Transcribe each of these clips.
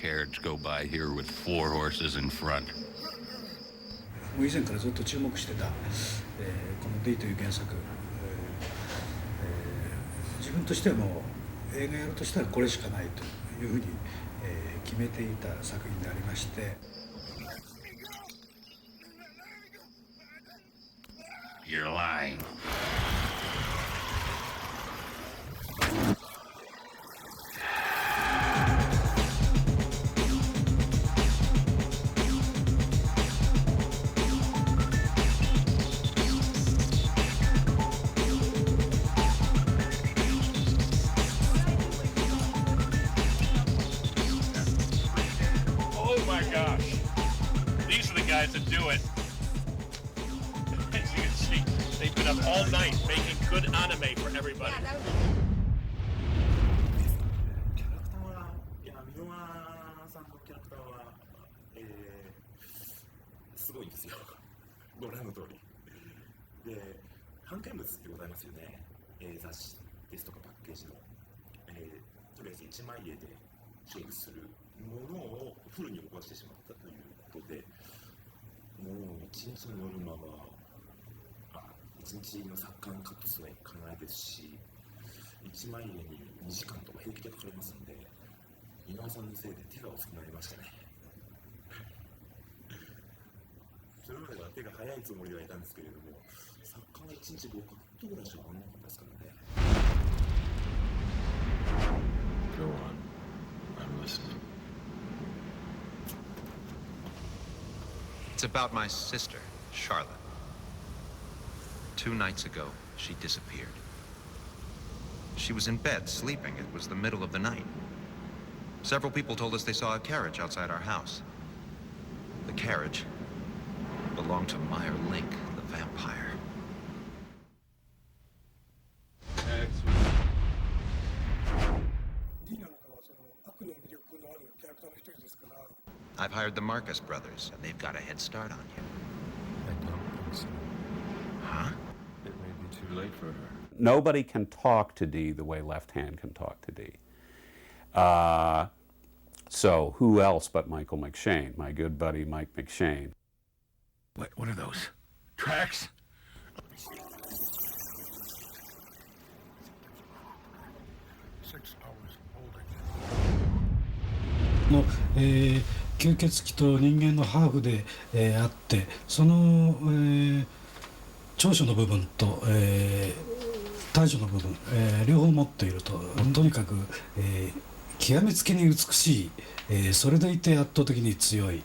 carriage go by here with 4 horses in front. もう以前からずっと注目してた、この D という原作、自分としてはもう映画やるとしたらこれしかないというふうに、決めていた作品でありまして。You're lying. To do it. As you can see, they've been up all night making good anime for everybody. キャラクターは、箕輪さんのキャラクターは、すごいんですよ。ご覧の通り。で、版権物ってございますよね。雑誌ですとかパッケージの、とりあえず1枚絵で勝負するものをフルに壊してしまったということで。もう一日のノルマは一日の作家のカット数はいかないですし、1枚絵に2時間とか平気でかかりますので、箕輪さんのせいで手が遅くなりましたね。それまでは手が早いつもりではいたんですけれども、作家が1日5カットぐらいしか上がらなかったですからね。Go on. I'm listening. It's about my sister, Charlotte. 2 nights ago, she disappeared. She was in bed, sleeping. It was the middle of the night. Several people told us they saw a carriage outside our house. The carriage belonged to Meyer Link, the vampire. I've hired the Marcus brothers, and they've got a head start on you. I don't think so. Huh? It may be too late for her. Nobody can talk to D the way Left Hand can talk to D. So who else but Michael McShane, my good buddy Mike McShane? What are those? Tracks? の、吸血鬼と人間のハーフで、あってその、長所の部分と、短所の部分、両方持っているととにかく、極めつけに美しい、それでいて圧倒的に強い。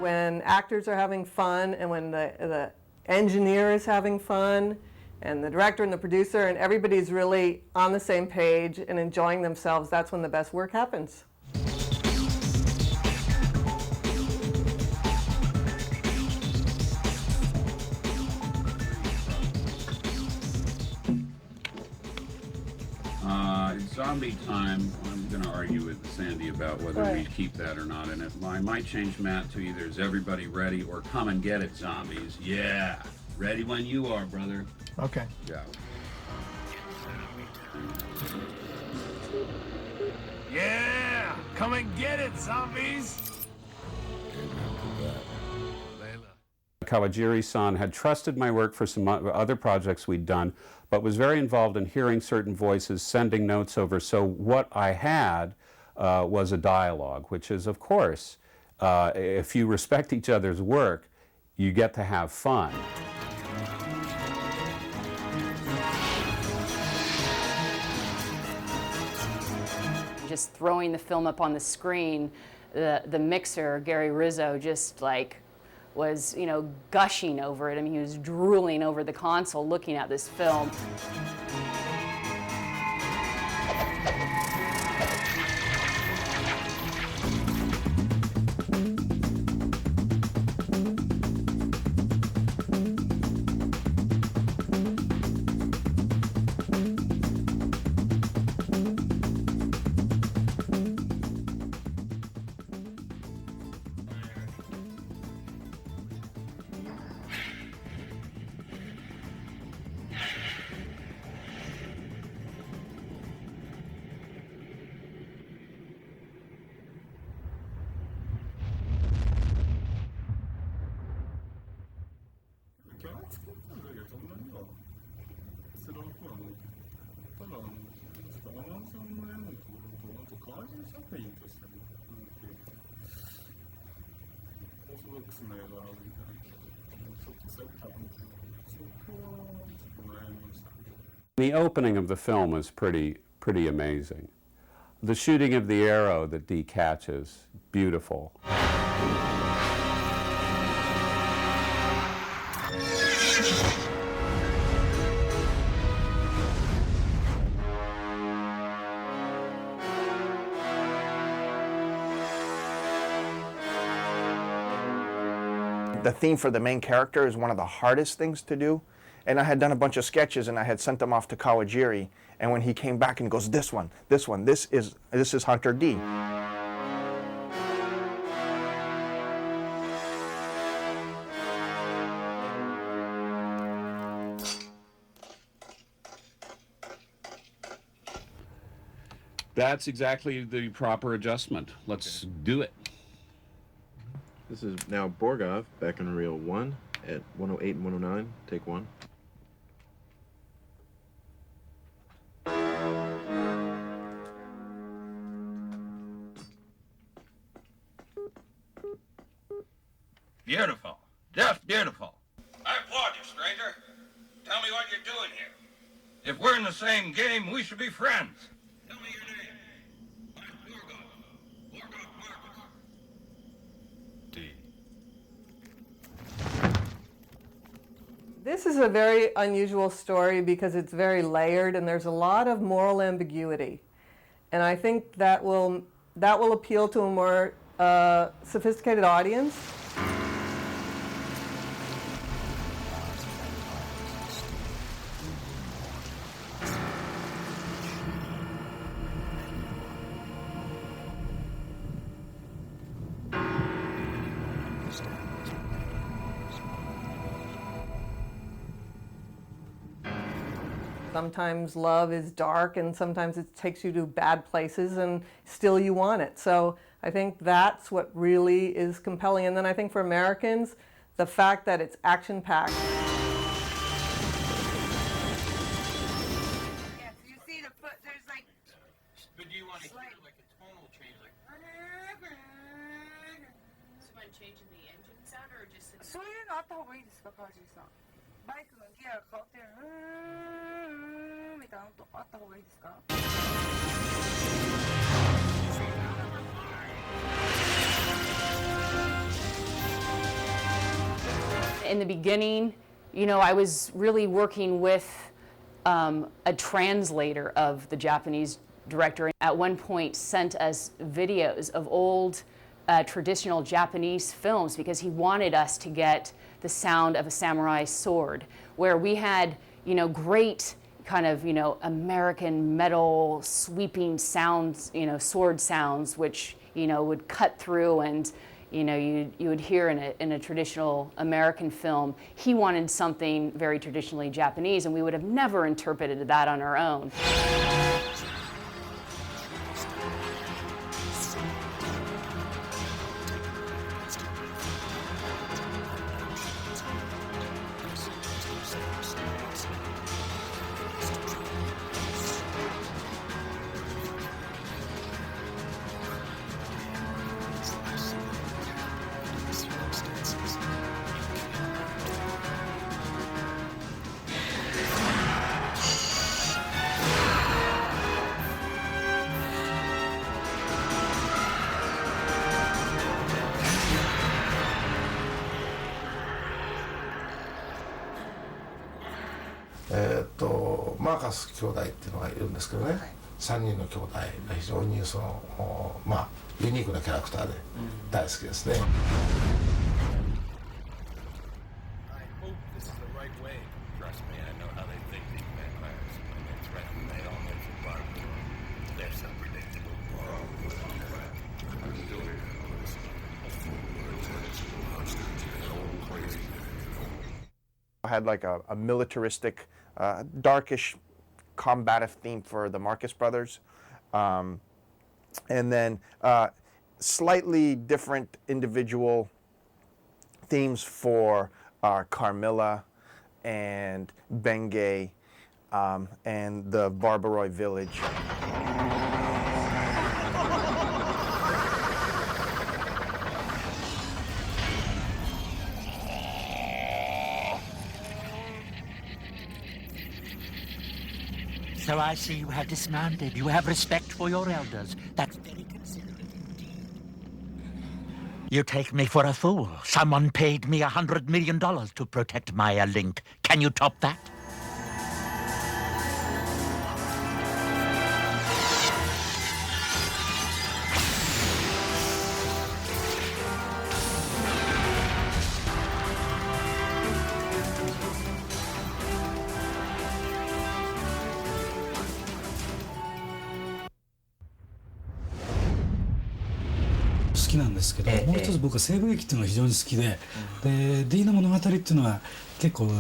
When actors are having fun and when the engineer is having fun and the director and the producer and everybody's really on the same page and enjoying themselves, that's when the best work happens. Zombie time, I'm going to argue with Sandy about whether we keep that or not in it. I might change Matt to either is everybody ready or come and get it, zombies. Yeah, ready when you are, brother. Okay. Go. Yeah! Come and get it, zombies! Kawajiri-san had trusted my work for some other projects we'd done, but was very involved in hearing certain voices, sending notes over. So what I had was a dialogue, which is, of course, if you respect each other's work, you get to have fun. Just throwing the film up on the screen, the mixer, Gary Rizzo, just like was, you know, gushing over it. I mean, he was drooling over the console looking at this film. ペイントしたね。オーソドックスな映画みたいな。ちょっとそれ多分、そこはちょっと悩みました。The opening of the film is pretty amazing. The shooting of the arrow that D catches, beautiful. The theme for the main character is one of the hardest things to do. And I had done a bunch of sketches and I had sent them off to Kawajiri. And when he came back and goes, this is Hunter D. That's exactly the proper adjustment. Let's do it. This is now Borgov back in reel 1 at 108 and 109. Take 1. Beautiful. Just beautiful. I applaud you, stranger. Tell me what you're doing here. If we're in the same game, we should be friends. Tell me your name. I'm Borgov. Borgov Marcus. D. This is a very unusual story because it's very layered and there's a lot of moral ambiguity. And I think that will appeal to a more sophisticated audience. Sometimes love is dark and sometimes it takes you to bad places and still you want it. So I think that's what really is compelling. And then I think for Americans, the fact that it's action-packed. Yes, you see the foot, there's like... But do you want to hear like a tonal change, like... Someone changing the engine sound or just... そういうのあった方がいいですか、川尻さん。バイクのギアが変わってみたいな音あった方がいいですか？ In the beginning, you know, I was really working with a translator of the Japanese director. At one point sent us videos of old traditional Japanese films because he wanted us to get the sound of a samurai sword, where we had, you know, great kind of, you know, American metal sweeping sounds, you know, sword sounds, which, you know, would cut through and, you know, you would hear in a traditional American film. He wanted something very traditionally Japanese, and we would have never interpreted that on our own.マーカス兄弟っていうのがいるんですけどね、3人の兄弟が非常にそのユニークなキャラクターで大好きですね。Had like a militaristic, darkish, combative theme for the Marcus brothers, and then slightly different individual themes for Carmilla and Bengay and the Barbaroi village. So I see you have dismounted. You have respect for your elders. That's very considerate indeed. You take me for a fool. Someone paid me $100 million to protect Maya Link. Can you top that?好きなんですけど、もう一つ僕は西部劇っていうのが非常に好きで、で D の物語っていうのは結構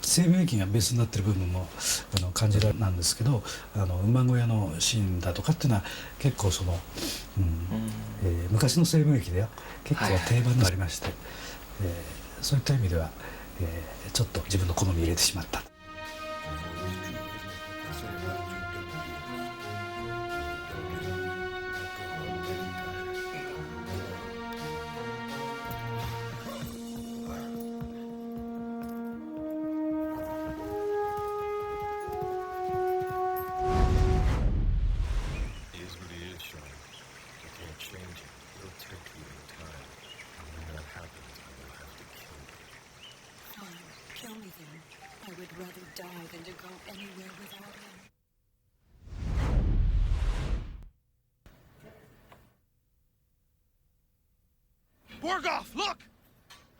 西部劇がベースになってる部分も感じられなんですけど、馬小屋のシーンだとかっていうのは結構昔の西部劇では結構定番になりまして、そういった意味では、ちょっと自分の好み入れてしまった。Kill me then. I would rather die than to go anywhere without him. Borgoff, look!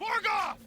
Borgoff!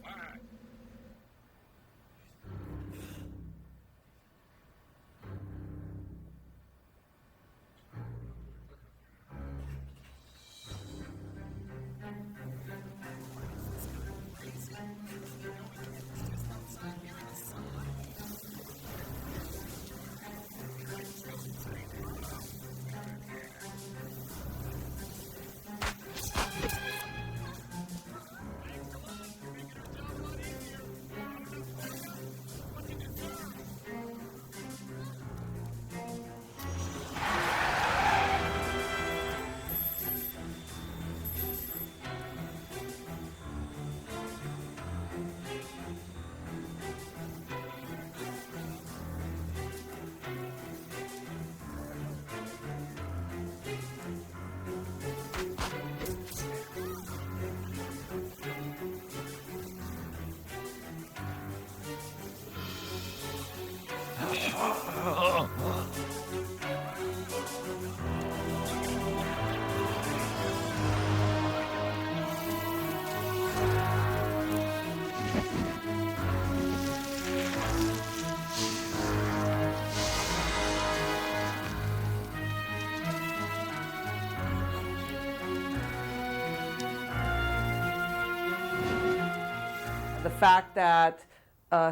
The fact that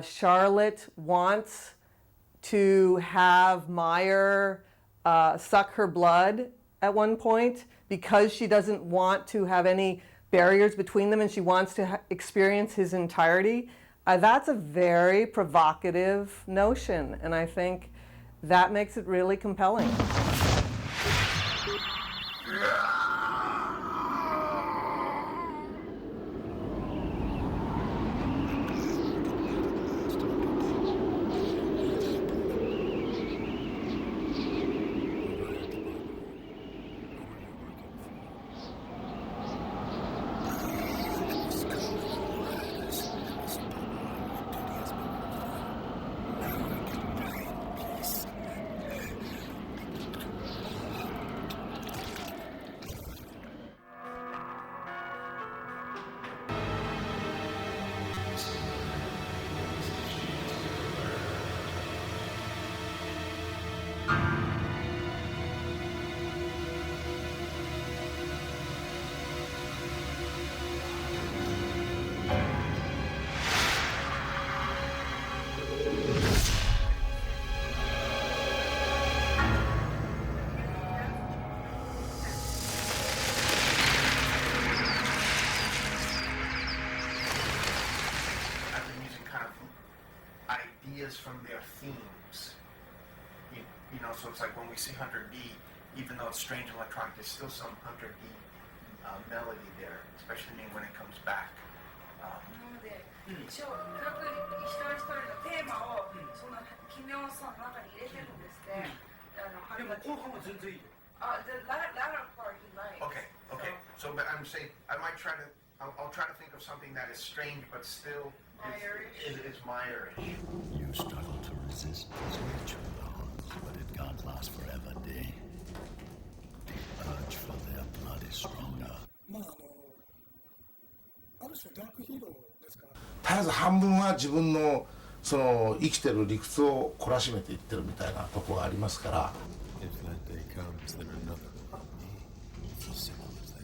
Charlotte wants to have Meyer suck her blood at one point because she doesn't want to have any barriers between them and she wants to experience his entirety, that's a very provocative notion, and I think that makes it really compelling. From their themes, you know, so it's like when we see Hunter D, even though it's strange and electronic, there's still some Hunter D melody there, especially when it comes back. なので、一応各一人一人のテーマをその奇妙さの中に入れてるんですって。でも後半は全然いいよ。The latter part he likes. Okay, okay. So, but I'm saying I might try to. I'll try to think of something that is strange, but still it's my Irish. You struggle to resist these ritual laws, but it can't last forever, D. The urge for their blood is stronger. まあある種ダークヒーローですから。絶えず半分は自分のその生きてる理屈を懲らしめていってるみたいなところがありますから。If that day comes, then another me. As simple as that.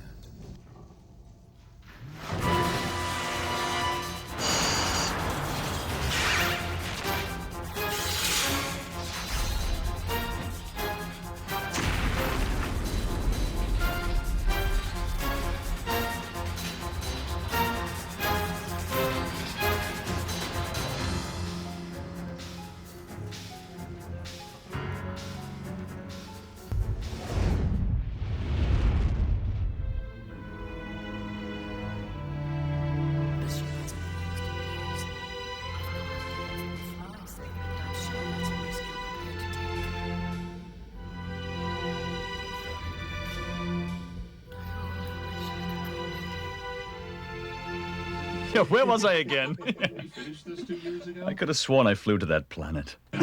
Yeah, where was I again? You finished this 2 years ago? I could have sworn I flew to that planet. So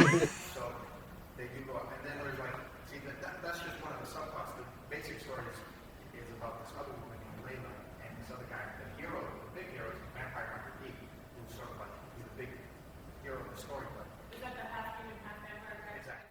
they do go up, and then there's like, see, that's just one of the subplots. The basic story is about this other woman named Layla and this other guy. The hero, the big hero, is Vampire Hunter D, who's sort of like he's the big hero of the story. But is that the half human, half vampire guy? Exactly.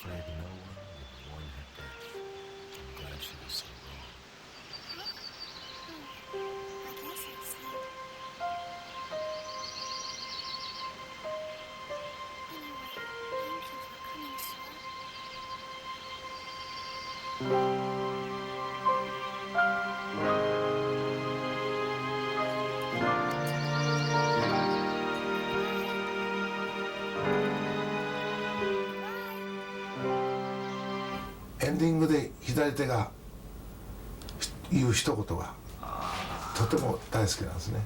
afraid no one would warn her death. I'm glad she was so wrong. I guess it's sad. Anyway, thank you for coming, sir. エンディングで左手が言う一言がとても大好きなんですね。